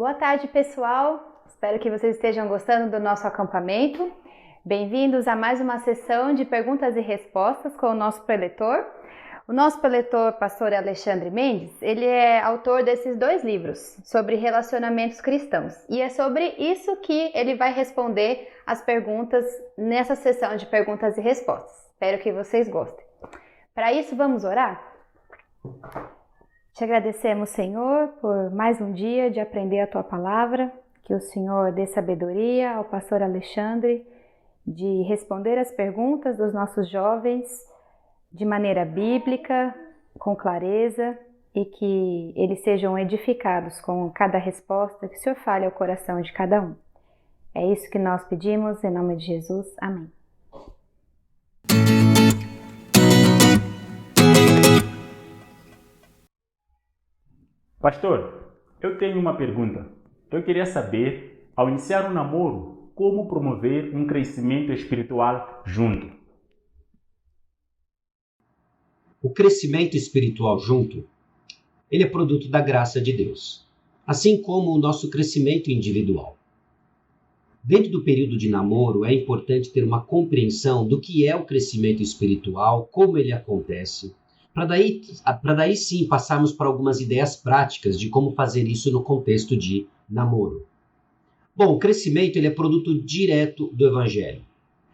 Boa tarde, pessoal. Espero que vocês estejam gostando do nosso acampamento. Bem-vindos a mais uma sessão de perguntas e respostas com o nosso preletor. O nosso preletor, pastor Alexandre Mendes, ele é autor desses 2 livros sobre relacionamentos cristãos. E é sobre isso que ele vai responder as perguntas nessa sessão de perguntas e respostas. Espero que vocês gostem. Para isso, vamos orar? Te agradecemos, Senhor, por mais um dia de aprender a Tua palavra. Que o Senhor dê sabedoria ao pastor Alexandre de responder as perguntas dos nossos jovens de maneira bíblica, com clareza, e que eles sejam edificados com cada resposta, que o Senhor fale ao coração de cada um. É isso que nós pedimos, em nome de Jesus. Amém. Pastor, eu tenho uma pergunta. Eu queria saber, ao iniciar um namoro, como promover um crescimento espiritual junto? O crescimento espiritual junto, ele é produto da graça de Deus, assim como o nosso crescimento individual. Dentro do período de namoro, é importante ter uma compreensão do que é o crescimento espiritual, como ele acontece, para daí sim passarmos para algumas ideias práticas de como fazer isso no contexto de namoro. Bom, o crescimento ele é produto direto do Evangelho.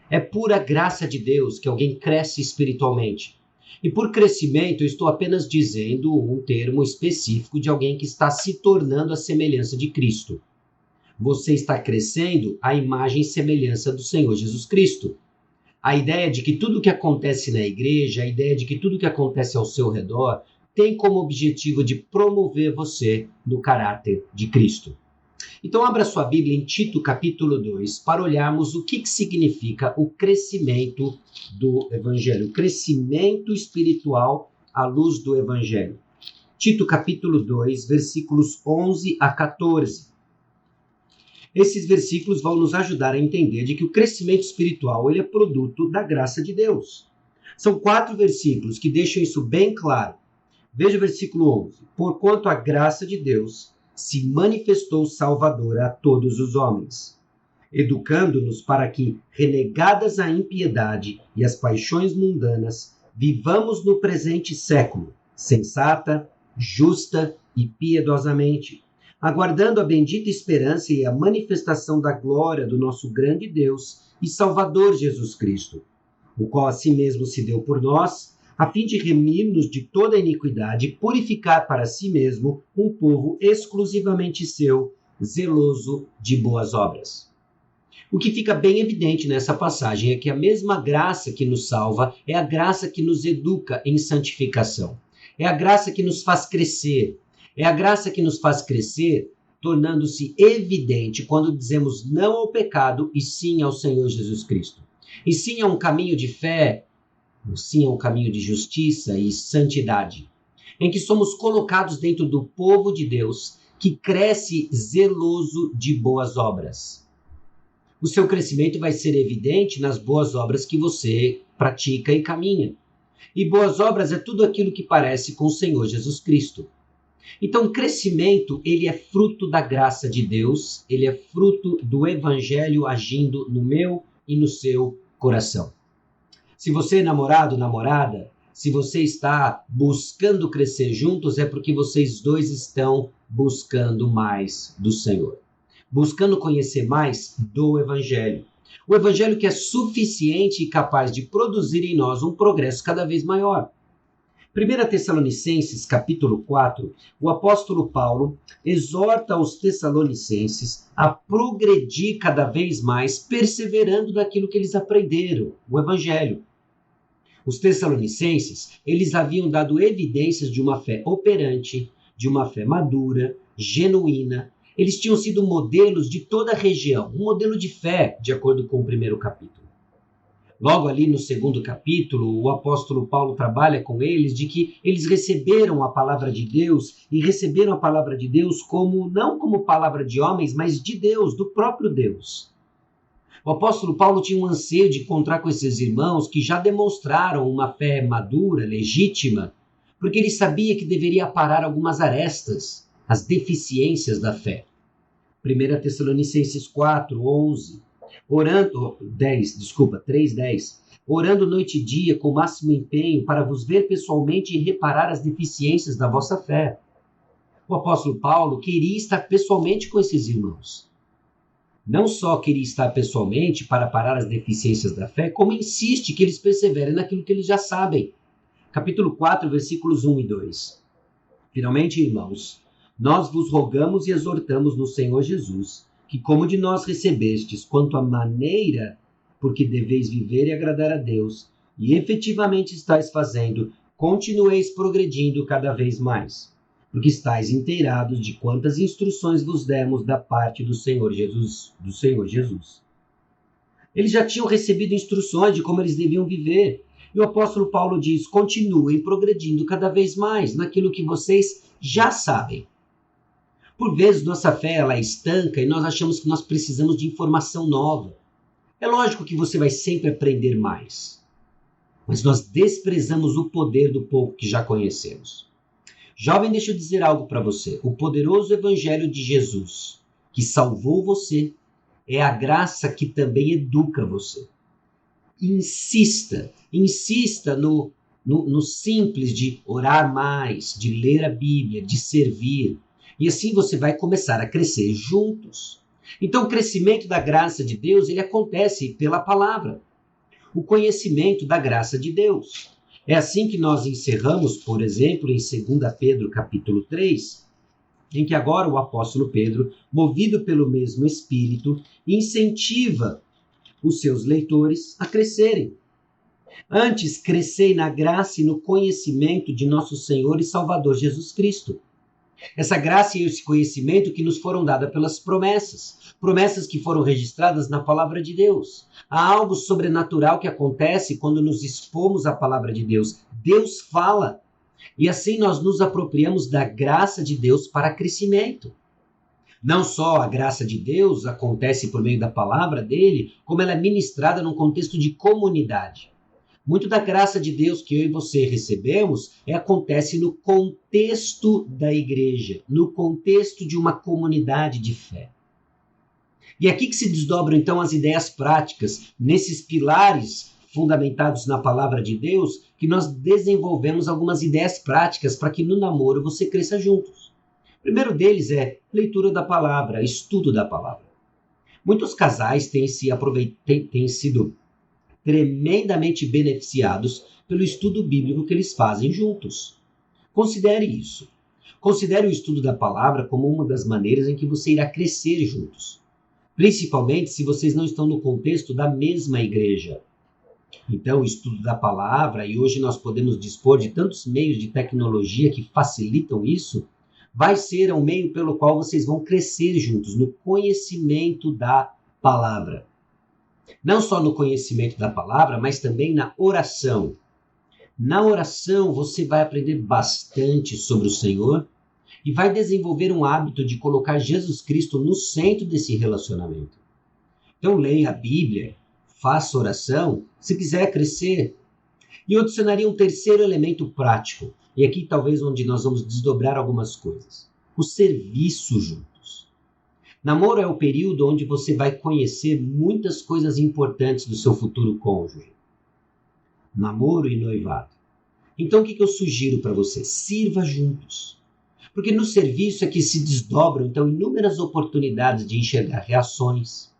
É pura graça de Deus que alguém cresce espiritualmente. E por crescimento eu estou apenas dizendo um termo específico de alguém que está se tornando a semelhança de Cristo. Você está crescendo à imagem e semelhança do Senhor Jesus Cristo. A ideia de que tudo que acontece na igreja, a ideia de que tudo que acontece ao seu redor, tem como objetivo de promover você no caráter de Cristo. Então abra sua Bíblia em Tito capítulo 2 para olharmos o que significa o crescimento do Evangelho, o crescimento espiritual à luz do Evangelho. Tito capítulo 2, versículos 11 a 14. Esses versículos vão nos ajudar a entender de que o crescimento espiritual ele é produto da graça de Deus. São 4 versículos que deixam isso bem claro. Veja o versículo 11. Porquanto a graça de Deus se manifestou salvadora a todos os homens, educando-nos para que, renegadas a impiedade e as paixões mundanas, vivamos no presente século, sensata, justa e piedosamente, aguardando a bendita esperança e a manifestação da glória do nosso grande Deus e Salvador Jesus Cristo, o qual a si mesmo se deu por nós, a fim de remir-nos de toda iniquidade e purificar para si mesmo um povo exclusivamente seu, zeloso de boas obras. O que fica bem evidente nessa passagem é que a mesma graça que nos salva é a graça que nos educa em santificação. É a graça que nos faz crescer. É a graça que nos faz crescer, tornando-se evidente quando dizemos não ao pecado e sim ao Senhor Jesus Cristo. E sim a um caminho de fé, sim a um caminho de justiça e santidade, em que somos colocados dentro do povo de Deus que cresce zeloso de boas obras. O seu crescimento vai ser evidente nas boas obras que você pratica e caminha. E boas obras é tudo aquilo que parece com o Senhor Jesus Cristo. Então, o crescimento, ele é fruto da graça de Deus, ele é fruto do Evangelho agindo no meu e no seu coração. Se você é namorado, namorada, se você está buscando crescer juntos, é porque vocês dois estão buscando mais do Senhor. Buscando conhecer mais do Evangelho. O Evangelho que é suficiente e capaz de produzir em nós um progresso cada vez maior. 1 Tessalonicenses, capítulo 4, o apóstolo Paulo exorta os tessalonicenses a progredir cada vez mais, perseverando naquilo que eles aprenderam, o Evangelho. Os tessalonicenses, eles haviam dado evidências de uma fé operante, de uma fé madura, genuína. Eles tinham sido modelos de toda a região, um modelo de fé, de acordo com o primeiro capítulo. Logo ali no segundo capítulo, o apóstolo Paulo trabalha com eles de que eles receberam a palavra de Deus e receberam a palavra de Deus não como palavra de homens, mas de Deus, do próprio Deus. O apóstolo Paulo tinha um anseio de encontrar com esses irmãos que já demonstraram uma fé madura, legítima, porque ele sabia que deveria aparar algumas arestas, as deficiências da fé. 1 Tessalonicenses 4:11, 3:10, orando noite e dia com o máximo empenho para vos ver pessoalmente e reparar as deficiências da vossa fé. O apóstolo Paulo queria estar pessoalmente com esses irmãos. Não só queria estar pessoalmente para parar as deficiências da fé, como insiste que eles perseverem naquilo que eles já sabem. Capítulo 4, versículos 1 e 2. Finalmente, irmãos, nós vos rogamos e exortamos no Senhor Jesus, que como de nós recebestes, quanto à maneira por que deveis viver e agradar a Deus, e efetivamente estáis fazendo, continueis progredindo cada vez mais, porque estáis inteirados de quantas instruções vos demos da parte do Senhor Jesus. Eles já tinham recebido instruções de como eles deviam viver. E o apóstolo Paulo diz, continuem progredindo cada vez mais naquilo que vocês já sabem. Por vezes nossa fé ela é estanca e nós achamos que nós precisamos de informação nova. É lógico que você vai sempre aprender mais. Mas nós desprezamos o poder do pouco que já conhecemos. Jovem, deixa eu dizer algo para você. O poderoso evangelho de Jesus, que salvou você, é a graça que também educa você. Insista no simples de orar mais, de ler a Bíblia, de servir. E assim você vai começar a crescer juntos. Então o crescimento da graça de Deus, ele acontece pela palavra. O conhecimento da graça de Deus. É assim que nós encerramos, por exemplo, em 2 Pedro capítulo 3, em que agora o apóstolo Pedro, movido pelo mesmo Espírito, incentiva os seus leitores a crescerem. Antes, crescei na graça e no conhecimento de nosso Senhor e Salvador Jesus Cristo. Essa graça e esse conhecimento que nos foram dadas pelas promessas que foram registradas na palavra de Deus. Há algo sobrenatural que acontece quando nos expomos à palavra de Deus. Deus fala. E assim nós nos apropriamos da graça de Deus para crescimento. Não só a graça de Deus acontece por meio da palavra dele, como ela é ministrada num contexto de comunidade. Muito da graça de Deus que eu e você recebemos acontece no contexto da igreja, no contexto de uma comunidade de fé. E é aqui que se desdobram então as ideias práticas, nesses pilares fundamentados na palavra de Deus, que nós desenvolvemos algumas ideias práticas para que no namoro você cresça juntos. O primeiro deles é leitura da palavra, estudo da palavra. Muitos casais têm sido tremendamente beneficiados pelo estudo bíblico que eles fazem juntos. Considere isso. Considere o estudo da palavra como uma das maneiras em que você irá crescer juntos. Principalmente se vocês não estão no contexto da mesma igreja. Então, o estudo da palavra, e hoje nós podemos dispor de tantos meios de tecnologia que facilitam isso, vai ser um meio pelo qual vocês vão crescer juntos no conhecimento da palavra. Não só no conhecimento da palavra, mas também na oração. Na oração, você vai aprender bastante sobre o Senhor e vai desenvolver um hábito de colocar Jesus Cristo no centro desse relacionamento. Então, leia a Bíblia, faça oração, se quiser crescer. E eu adicionaria um terceiro elemento prático, e aqui talvez onde nós vamos desdobrar algumas coisas. O serviço juntos. Namoro é o período onde você vai conhecer muitas coisas importantes do seu futuro cônjuge. Namoro e noivado. Então o que eu sugiro para você? Sirva juntos. Porque no serviço é que se desdobram então inúmeras oportunidades de enxergar reações.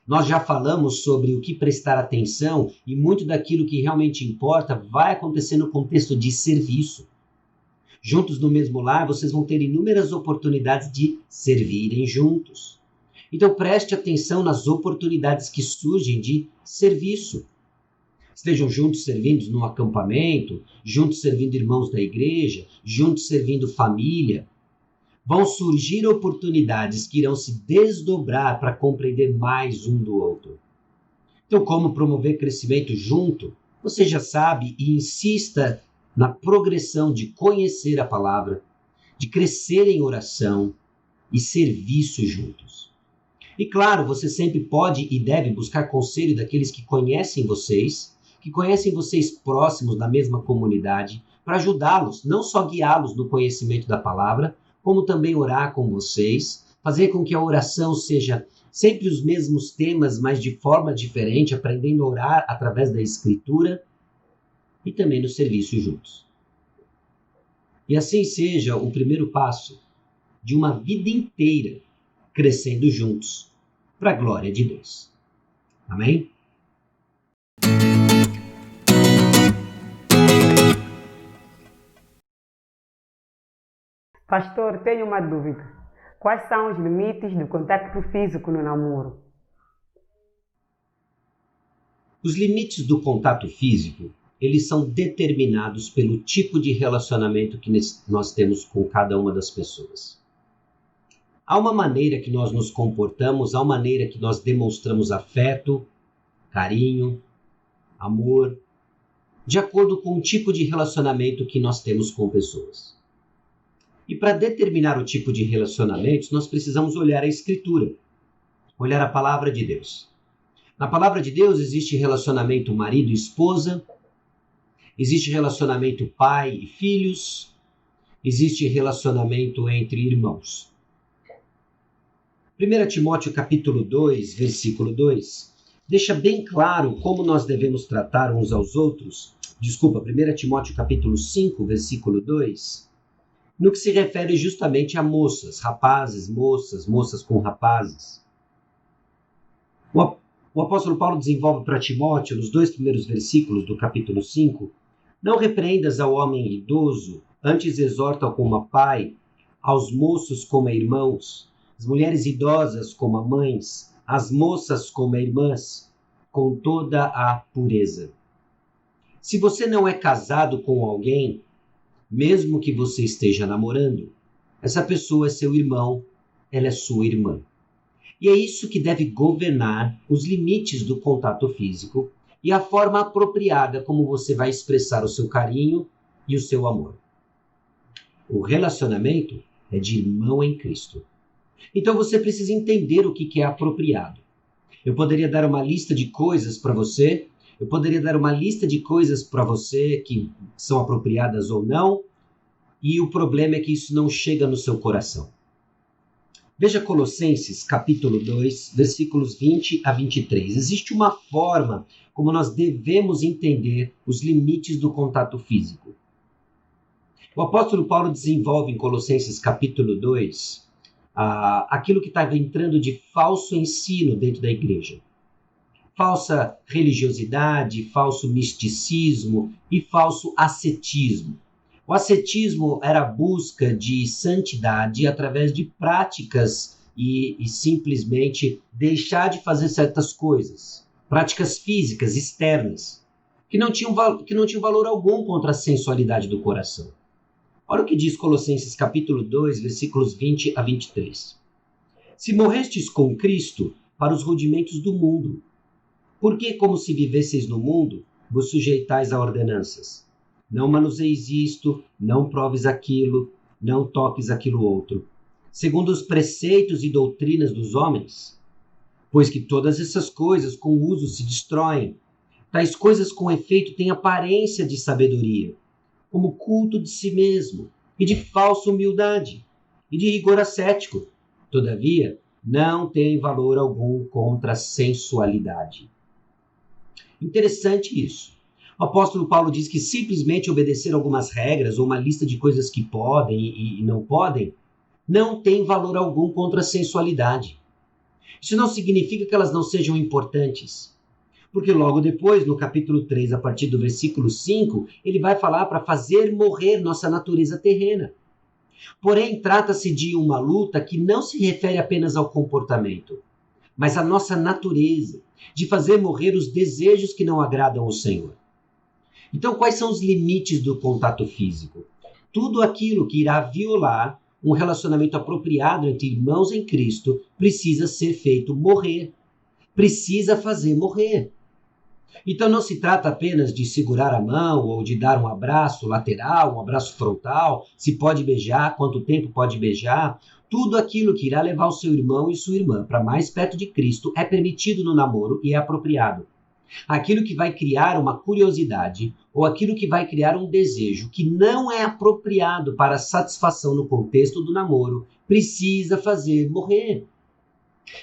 Nós já falamos sobre o que prestar atenção e muito daquilo que realmente importa vai acontecer no contexto de serviço. Juntos no mesmo lar, vocês vão ter inúmeras oportunidades de servirem juntos. Então preste atenção nas oportunidades que surgem de serviço. Estejam juntos servindo num acampamento, juntos servindo irmãos da igreja, juntos servindo família. Vão surgir oportunidades que irão se desdobrar para compreender mais um do outro. Então, como promover crescimento junto? Você já sabe e insista na progressão de conhecer a palavra, de crescer em oração e serviço juntos. E claro, você sempre pode e deve buscar conselho daqueles que conhecem vocês próximos da mesma comunidade, para ajudá-los, não só guiá-los no conhecimento da palavra, como também orar com vocês, fazer com que a oração seja sempre os mesmos temas, mas de forma diferente, aprendendo a orar através da Escritura e também no serviço juntos. E assim seja o primeiro passo de uma vida inteira crescendo juntos para a glória de Deus. Amém? Pastor, tenho uma dúvida. Quais são os limites do contato físico no namoro? Os limites do contato físico, eles são determinados pelo tipo de relacionamento que nós temos com cada uma das pessoas. Há uma maneira que nós nos comportamos, há uma maneira que nós demonstramos afeto, carinho, amor, de acordo com o tipo de relacionamento que nós temos com pessoas. E para determinar o tipo de relacionamentos, nós precisamos olhar a Escritura, olhar a Palavra de Deus. Na Palavra de Deus existe relacionamento marido e esposa, existe relacionamento pai e filhos, existe relacionamento entre irmãos. 1 Timóteo capítulo 2, versículo 2, deixa bem claro como nós devemos tratar uns aos outros. 1 Timóteo capítulo 5, versículo 2, no que se refere justamente a moças, rapazes, moças com rapazes. O apóstolo Paulo desenvolve para Timóteo, nos 2 primeiros versículos do capítulo 5, não repreendas ao homem idoso, antes exorta-o como a pai, aos moços como a irmãos, as mulheres idosas como a mães, as moças como a irmãs, com toda a pureza. Se você não é casado com alguém, mesmo que você esteja namorando, essa pessoa é seu irmão, ela é sua irmã. E é isso que deve governar os limites do contato físico e a forma apropriada como você vai expressar o seu carinho e o seu amor. O relacionamento é de irmão em Cristo. Então você precisa entender o que é apropriado. Eu poderia dar uma lista de coisas para você, eu poderia dar uma lista de coisas para você que são apropriadas ou não, e o problema é que isso não chega no seu coração. Veja Colossenses capítulo 2, versículos 20 a 23. Existe uma forma como nós devemos entender os limites do contato físico. O apóstolo Paulo desenvolve em Colossenses capítulo 2 aquilo que estava entrando de falso ensino dentro da igreja. Falsa religiosidade, falso misticismo e falso ascetismo. O ascetismo era a busca de santidade através de práticas e simplesmente deixar de fazer certas coisas. Práticas físicas, externas, que não tinham valor algum contra a sensualidade do coração. Olha o que diz Colossenses capítulo 2, versículos 20 a 23. Se morrestes com Cristo para os rudimentos do mundo, por que, como se vivesseis no mundo, vos sujeitais a ordenanças? Não manuseis isto, não proves aquilo, não toques aquilo outro, segundo os preceitos e doutrinas dos homens? Pois que todas essas coisas com uso se destroem. Tais coisas com efeito têm aparência de sabedoria, como culto de si mesmo, e de falsa humildade, e de rigor ascético. Todavia, não tem valor algum contra a sensualidade. Interessante isso. O apóstolo Paulo diz que simplesmente obedecer algumas regras ou uma lista de coisas que podem e não podem não tem valor algum contra a sensualidade. Isso não significa que elas não sejam importantes. Porque logo depois, no capítulo 3, a partir do versículo 5, ele vai falar para fazer morrer nossa natureza terrena. Porém, trata-se de uma luta que não se refere apenas ao comportamento, mas à nossa natureza, de fazer morrer os desejos que não agradam ao Senhor. Então, quais são os limites do contato físico? Tudo aquilo que irá violar um relacionamento apropriado entre irmãos em Cristo precisa ser feito morrer. Precisa fazer morrer. Então não se trata apenas de segurar a mão ou de dar um abraço lateral, um abraço frontal, se pode beijar, quanto tempo pode beijar. Tudo aquilo que irá levar o seu irmão e sua irmã para mais perto de Cristo é permitido no namoro e é apropriado. Aquilo que vai criar uma curiosidade ou aquilo que vai criar um desejo que não é apropriado para a satisfação no contexto do namoro, precisa fazer morrer.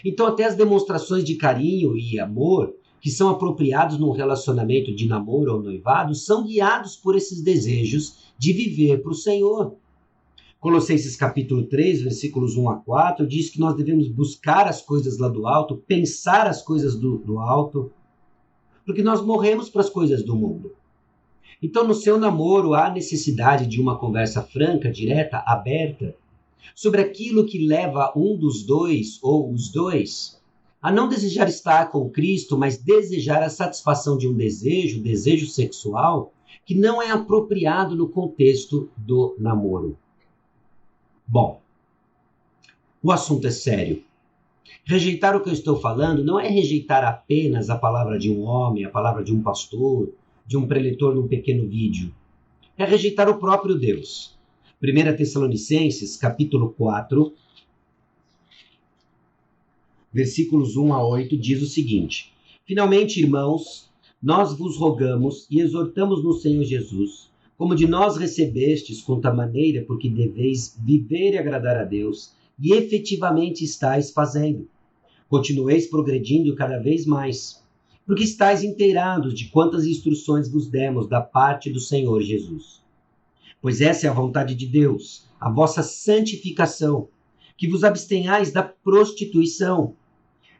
Então, até as demonstrações de carinho e amor que são apropriados num relacionamento de namoro ou noivado são guiados por esses desejos de viver para o Senhor. Colossenses capítulo 3, versículos 1 a 4, diz que nós devemos buscar as coisas lá do alto, pensar as coisas do alto, porque nós morremos para as coisas do mundo. Então, no seu namoro, há necessidade de uma conversa franca, direta, aberta, sobre aquilo que leva um dos dois ou os dois a não desejar estar com Cristo, mas desejar a satisfação de um desejo sexual, que não é apropriado no contexto do namoro. Bom, o assunto é sério. Rejeitar o que eu estou falando não é rejeitar apenas a palavra de um homem, a palavra de um pastor, de um preletor num pequeno vídeo. É rejeitar o próprio Deus. 1 Tessalonicenses, capítulo 4, versículos 1 a 8, diz o seguinte: Finalmente, irmãos, nós vos rogamos e exortamos no Senhor Jesus, como de nós recebestes com tal maneira, porque deveis viver e agradar a Deus, e efetivamente estáis fazendo. Continueis progredindo cada vez mais, porque estáis inteirados de quantas instruções vos demos da parte do Senhor Jesus. Pois essa é a vontade de Deus, a vossa santificação, que vos abstenhais da prostituição.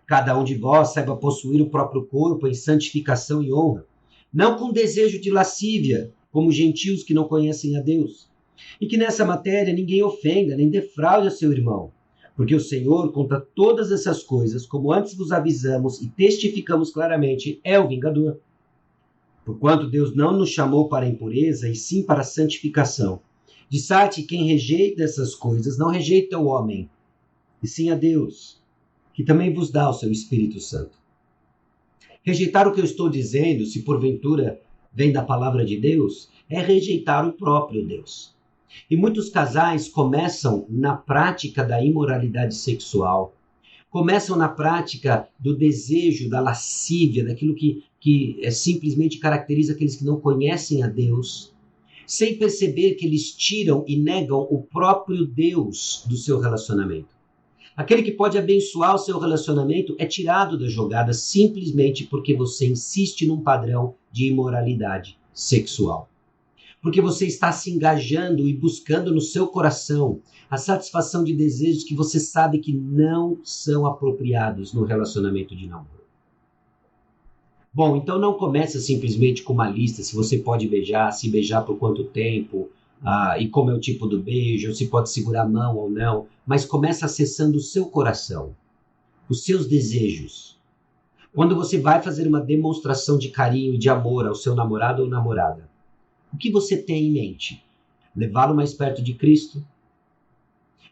Cada um de vós saiba possuir o próprio corpo em santificação e honra, não com desejo de lascívia, como gentios que não conhecem a Deus. E que nessa matéria ninguém ofenda, nem defraude a seu irmão, porque o Senhor, contra todas essas coisas, como antes vos avisamos e testificamos claramente, é o vingador. Porquanto Deus não nos chamou para a impureza, e sim para a santificação. De sorte, quem rejeita essas coisas não rejeita o homem, e sim a Deus, que também vos dá o seu Espírito Santo. Rejeitar o que eu estou dizendo, se porventura vem da palavra de Deus, é rejeitar o próprio Deus. E muitos casais começam na prática da imoralidade sexual, começam na prática do desejo, da lascívia, daquilo que simplesmente caracteriza aqueles que não conhecem a Deus, sem perceber que eles tiram e negam o próprio Deus do seu relacionamento. Aquele que pode abençoar o seu relacionamento é tirado da jogada simplesmente porque você insiste num padrão de imoralidade sexual. Porque você está se engajando e buscando no seu coração a satisfação de desejos que você sabe que não são apropriados no relacionamento de namoro. Bom, então não começa simplesmente com uma lista se você pode beijar, se beijar por quanto tempo, e como é o tipo do beijo, se pode segurar a mão ou não, mas começa acessando o seu coração, os seus desejos. Quando você vai fazer uma demonstração de carinho e de amor ao seu namorado ou namorada, o que você tem em mente? Levá-lo mais perto de Cristo?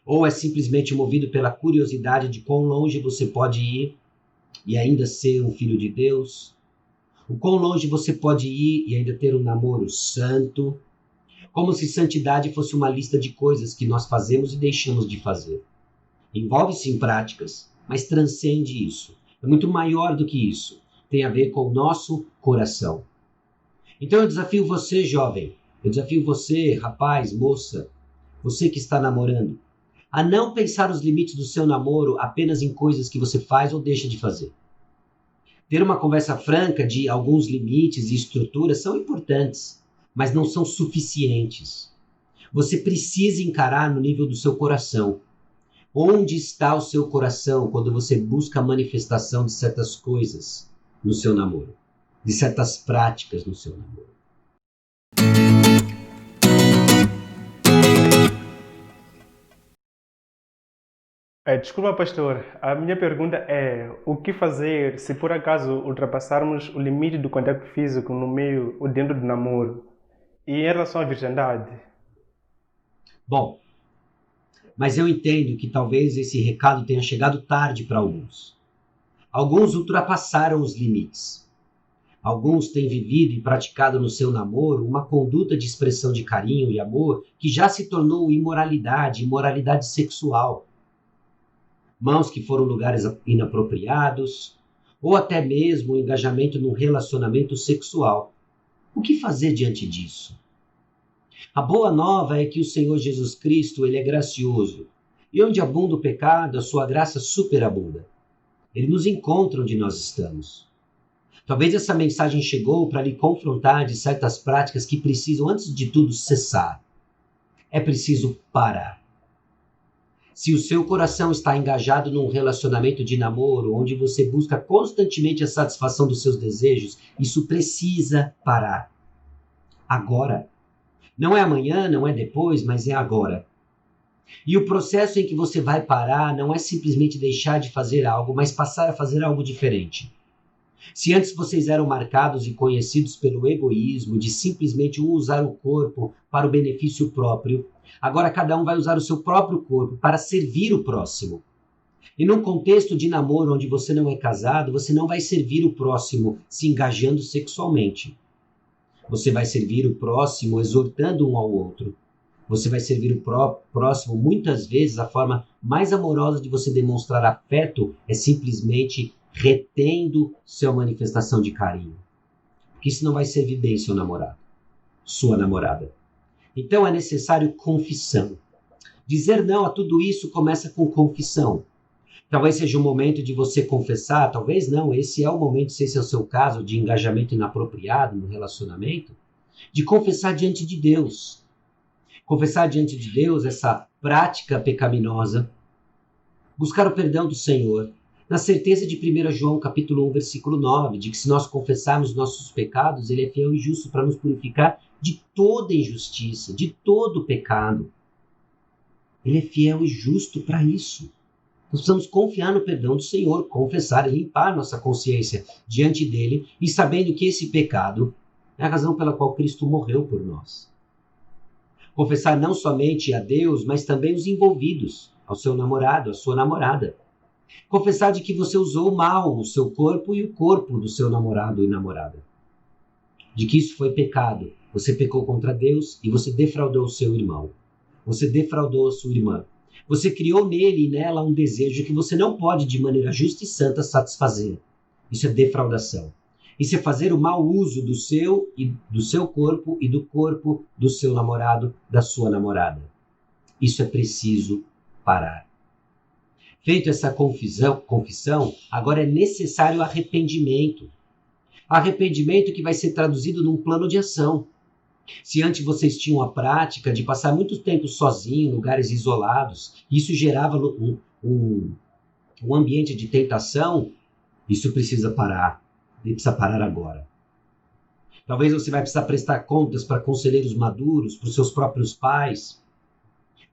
Ou é simplesmente movido pela curiosidade de quão longe você pode ir e ainda ser um filho de Deus? O quão longe você pode ir e ainda ter um namoro santo? Como se santidade fosse uma lista de coisas que nós fazemos e deixamos de fazer. Envolve-se em práticas, mas transcende isso. É muito maior do que isso. Tem a ver com o nosso coração. Então eu desafio você, jovem, eu desafio você, rapaz, moça, você que está namorando, a não pensar os limites do seu namoro apenas em coisas que você faz ou deixa de fazer. Ter uma conversa franca de alguns limites e estruturas são importantes, mas não são suficientes. Você precisa encarar no nível do seu coração. Onde está o seu coração quando você busca a manifestação de certas coisas no seu namoro? De certas práticas no seu namoro? Desculpa, pastor. A minha pergunta é: o que fazer se por acaso ultrapassarmos o limite do contato físico no meio ou dentro do namoro? E em relação à virgindade? Bom, mas eu entendo que talvez esse recado tenha chegado tarde para alguns. Alguns ultrapassaram os limites. Alguns têm vivido e praticado no seu namoro uma conduta de expressão de carinho e amor que já se tornou imoralidade sexual. Mãos que foram lugares inapropriados, ou até mesmo o engajamento num relacionamento sexual. O que fazer diante disso? A boa nova é que o Senhor Jesus Cristo, ele é gracioso. E onde abunda o pecado, a sua graça superabunda. Ele nos encontra onde nós estamos. Talvez essa mensagem chegou para lhe confrontar de certas práticas que precisam, antes de tudo, cessar. É preciso parar. Se o seu coração está engajado num relacionamento de namoro, onde você busca constantemente a satisfação dos seus desejos, isso precisa parar. Agora. Não é amanhã, não é depois, mas é agora. E o processo em que você vai parar não é simplesmente deixar de fazer algo, mas passar a fazer algo diferente. Se antes vocês eram marcados e conhecidos pelo egoísmo, de simplesmente usar o corpo para o benefício próprio, agora cada um vai usar o seu próprio corpo para servir o próximo. E num contexto de namoro onde você não é casado, você não vai servir o próximo se engajando sexualmente. Você vai servir o próximo exortando um ao outro. Você vai servir o próximo, muitas vezes, a forma mais amorosa de você demonstrar afeto é simplesmente retendo sua manifestação de carinho. Porque isso não vai servir bem seu namorado, sua namorada. Então é necessário confissão. Dizer não a tudo isso começa com confissão. Talvez seja o momento de você confessar, talvez não, esse é o momento, se esse é o seu caso, de engajamento inapropriado no relacionamento, de confessar diante de Deus. Confessar diante de Deus essa prática pecaminosa, buscar o perdão do Senhor, na certeza de 1 João capítulo 1, versículo 9, de que se nós confessarmos nossos pecados, Ele é fiel e justo para nos purificar de toda injustiça, de todo pecado. Ele é fiel e justo para isso. Nós precisamos confiar no perdão do Senhor, confessar e limpar nossa consciência diante dele e sabendo que esse pecado é a razão pela qual Cristo morreu por nós. Confessar não somente a Deus, mas também os envolvidos, ao seu namorado, à sua namorada. Confessar de que você usou mal o seu corpo e o corpo do seu namorado e namorada. De que isso foi pecado. Você pecou contra Deus e você defraudou o seu irmão. Você defraudou a sua irmã. Você criou nele e nela um desejo que você não pode, de maneira justa e santa, satisfazer. Isso é defraudação. Isso é fazer o mau uso do seu corpo e do corpo do seu namorado, da sua namorada. Isso é preciso parar. Feito essa confissão, agora é necessário arrependimento. Arrependimento que vai ser traduzido num plano de ação. Se antes vocês tinham a prática de passar muito tempo sozinho, em lugares isolados, isso gerava um ambiente de tentação, isso precisa parar. Ele precisa parar agora. Talvez você vai precisar prestar contas para conselheiros maduros, para os seus próprios pais,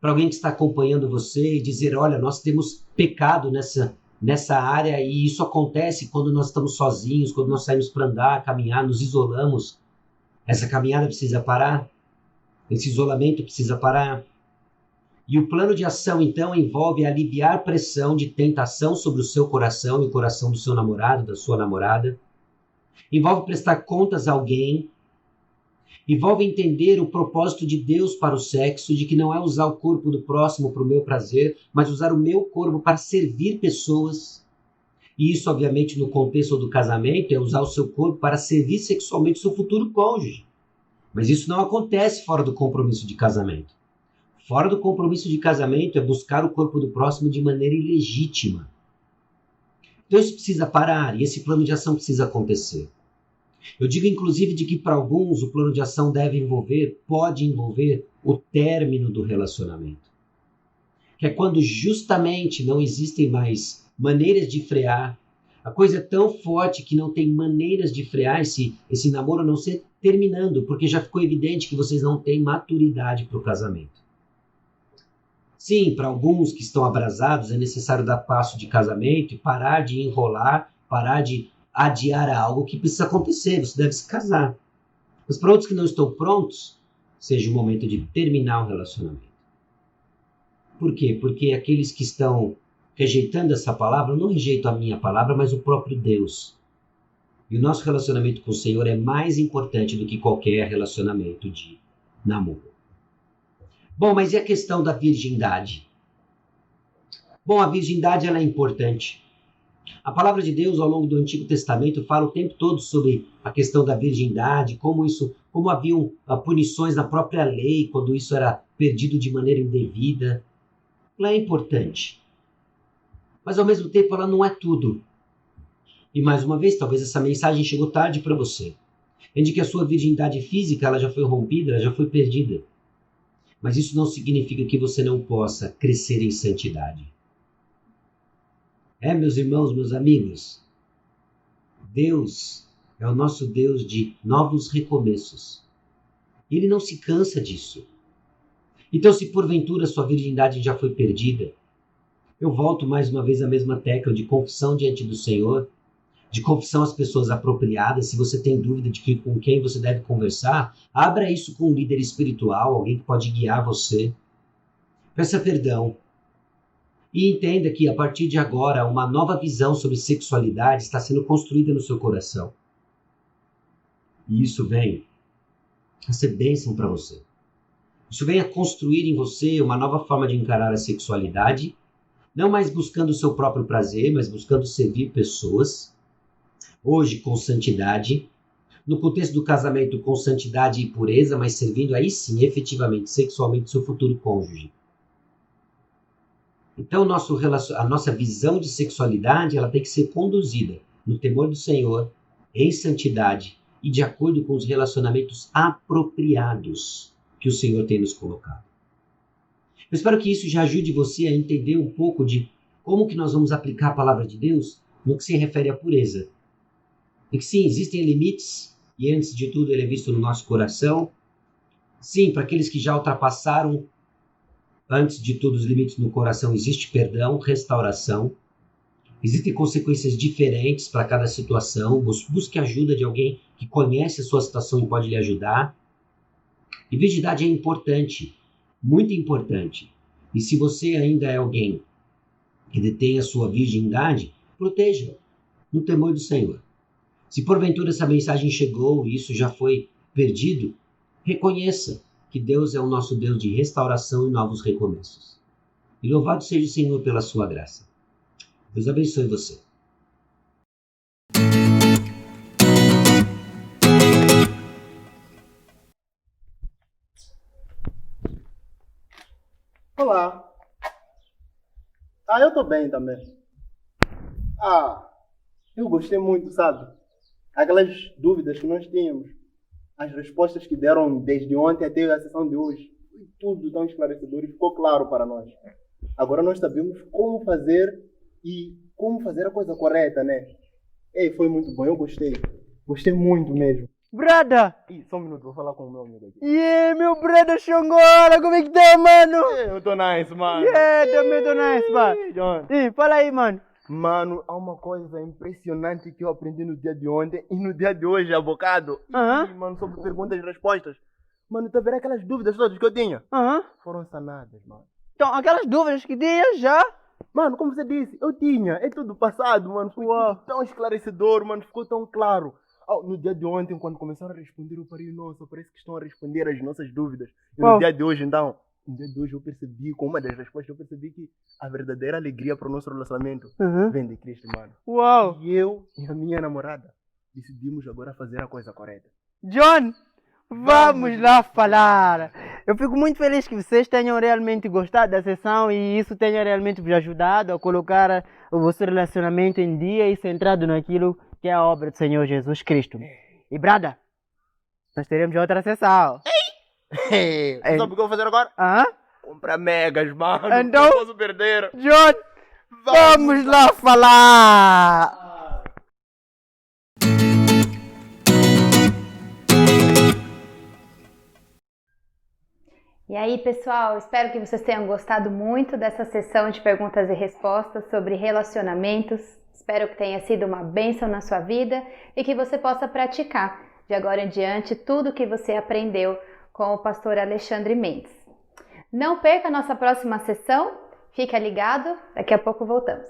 para alguém que está acompanhando você e dizer, olha, nós temos pecado nessa área e isso acontece quando nós estamos sozinhos, quando nós saímos para andar, caminhar, nos isolamos. Essa caminhada precisa parar. Esse isolamento precisa parar. E o plano de ação, então, envolve aliviar pressão de tentação sobre o seu coração e o coração do seu namorado, da sua namorada. Envolve prestar contas a alguém. Envolve entender o propósito de Deus para o sexo, de que não é usar o corpo do próximo para o meu prazer, mas usar o meu corpo para servir pessoas. E isso, obviamente, no contexto do casamento, é usar o seu corpo para servir sexualmente o seu futuro cônjuge. Mas isso não acontece fora do compromisso de casamento. Fora do compromisso de casamento é buscar o corpo do próximo de maneira ilegítima. Então isso precisa parar e esse plano de ação precisa acontecer. Eu digo, inclusive, de que para alguns o plano de ação pode envolver o término do relacionamento. Que é quando justamente não existem mais maneiras de frear. A coisa é tão forte que não tem maneiras de frear esse namoro não ser terminando, porque já ficou evidente que vocês não têm maturidade para o casamento. Sim, para alguns que estão abrasados é necessário dar passo de casamento e parar de enrolar, parar de adiar algo que precisa acontecer, você deve se casar. Mas para outros que não estão prontos, seja o momento de terminar o relacionamento. Por quê? Porque aqueles que estão rejeitando essa palavra, não rejeitam a minha palavra, mas o próprio Deus. E o nosso relacionamento com o Senhor é mais importante do que qualquer relacionamento de namoro. Bom, mas e a questão da virgindade? Bom, a virgindade ela é importante. A palavra de Deus, ao longo do Antigo Testamento, fala o tempo todo sobre a questão da virgindade, como haviam punições na própria lei quando isso era perdido de maneira indevida. Ela é importante. Mas, ao mesmo tempo, ela não é tudo. E, mais uma vez, talvez essa mensagem chegou tarde para você. É de que a sua virgindade física ela já foi rompida, ela já foi perdida. Mas isso não significa que você não possa crescer em santidade. Meus irmãos, meus amigos, Deus é o nosso Deus de novos recomeços. Ele não se cansa disso. Então, se porventura sua virgindade já foi perdida, eu volto mais uma vez à mesma tecla de confissão diante do Senhor, de confissão às pessoas apropriadas. Se você tem dúvida de com quem você deve conversar, abra isso com um líder espiritual, alguém que pode guiar você. Peça perdão. E entenda que, a partir de agora, uma nova visão sobre sexualidade está sendo construída no seu coração. E isso vem a ser bênção para você. Isso vem a construir em você uma nova forma de encarar a sexualidade, não mais buscando o seu próprio prazer, mas buscando servir pessoas. Hoje, com santidade. No contexto do casamento, com santidade e pureza, mas servindo aí sim, efetivamente, sexualmente, seu futuro cônjuge. Então, a nossa visão de sexualidade ela tem que ser conduzida no temor do Senhor, em santidade e de acordo com os relacionamentos apropriados que o Senhor tem nos colocado. Eu espero que isso já ajude você a entender um pouco de como que nós vamos aplicar a palavra de Deus no que se refere à pureza. E que sim, existem limites, e antes de tudo ele é visto no nosso coração. Sim, para aqueles que já ultrapassaram, antes de tudo, os limites no coração, existe perdão, restauração. Existem consequências diferentes para cada situação. Busque ajuda de alguém que conhece a sua situação e pode lhe ajudar. E virgindade é importante, muito importante. E se você ainda é alguém que detém a sua virgindade, proteja no temor do Senhor. Se porventura essa mensagem chegou e isso já foi perdido, reconheça que Deus é o nosso Deus de restauração e novos recomeços. E louvado seja o Senhor pela sua graça. Deus abençoe você. Olá. Eu tô bem também. Eu gostei muito, sabe? Aquelas dúvidas que nós tínhamos, as respostas que deram desde ontem até a sessão de hoje, foi tudo tão esclarecedor e ficou claro para nós. Agora nós sabemos como fazer e como fazer a coisa correta, né? Foi muito bom, eu gostei. Gostei muito mesmo. Brother! Só um minuto, vou falar com o meu amigo aqui. Meu brother Xongola, como é que tá, mano? Eu tô nice, mano. Também tô nice, mano. John. Fala aí, mano. Mano, há uma coisa impressionante que eu aprendi no dia de ontem e no dia de hoje, abocado. Mano, sobre perguntas e respostas. Mano, tá vendo aquelas dúvidas todas que eu tinha? Foram sanadas, mano. Então, aquelas dúvidas que tinha já? Mano, como você disse, eu tinha. É tudo passado, mano. Foi tudo tão esclarecedor, mano. Ficou tão claro. No dia de ontem, quando começaram a responder, eu parei, nossa, parece que estão a responder as nossas dúvidas. E no dia de hoje, então, no dia de hoje eu percebi, com uma das respostas, eu percebi que a verdadeira alegria para o nosso relacionamento vem de Cristo, mano. Uau! E eu e a minha namorada decidimos agora fazer a coisa correta. John, vamos lá falar. Eu fico muito feliz que vocês tenham realmente gostado da sessão e isso tenha realmente vos ajudado a colocar o vosso relacionamento em dia e centrado naquilo que é a obra do Senhor Jesus Cristo. E brada, nós teremos outra sessão. Sabe o que eu vou fazer agora? Comprar megas, mano. Então, não posso perder. John, vamos lá falar. E aí, pessoal, espero que vocês tenham gostado muito dessa sessão de perguntas e respostas sobre relacionamentos. Espero que tenha sido uma bênção na sua vida e que você possa praticar de agora em diante tudo o que você aprendeu com o pastor Alexandre Mendes. Não perca a nossa próxima sessão, fica ligado, daqui a pouco voltamos.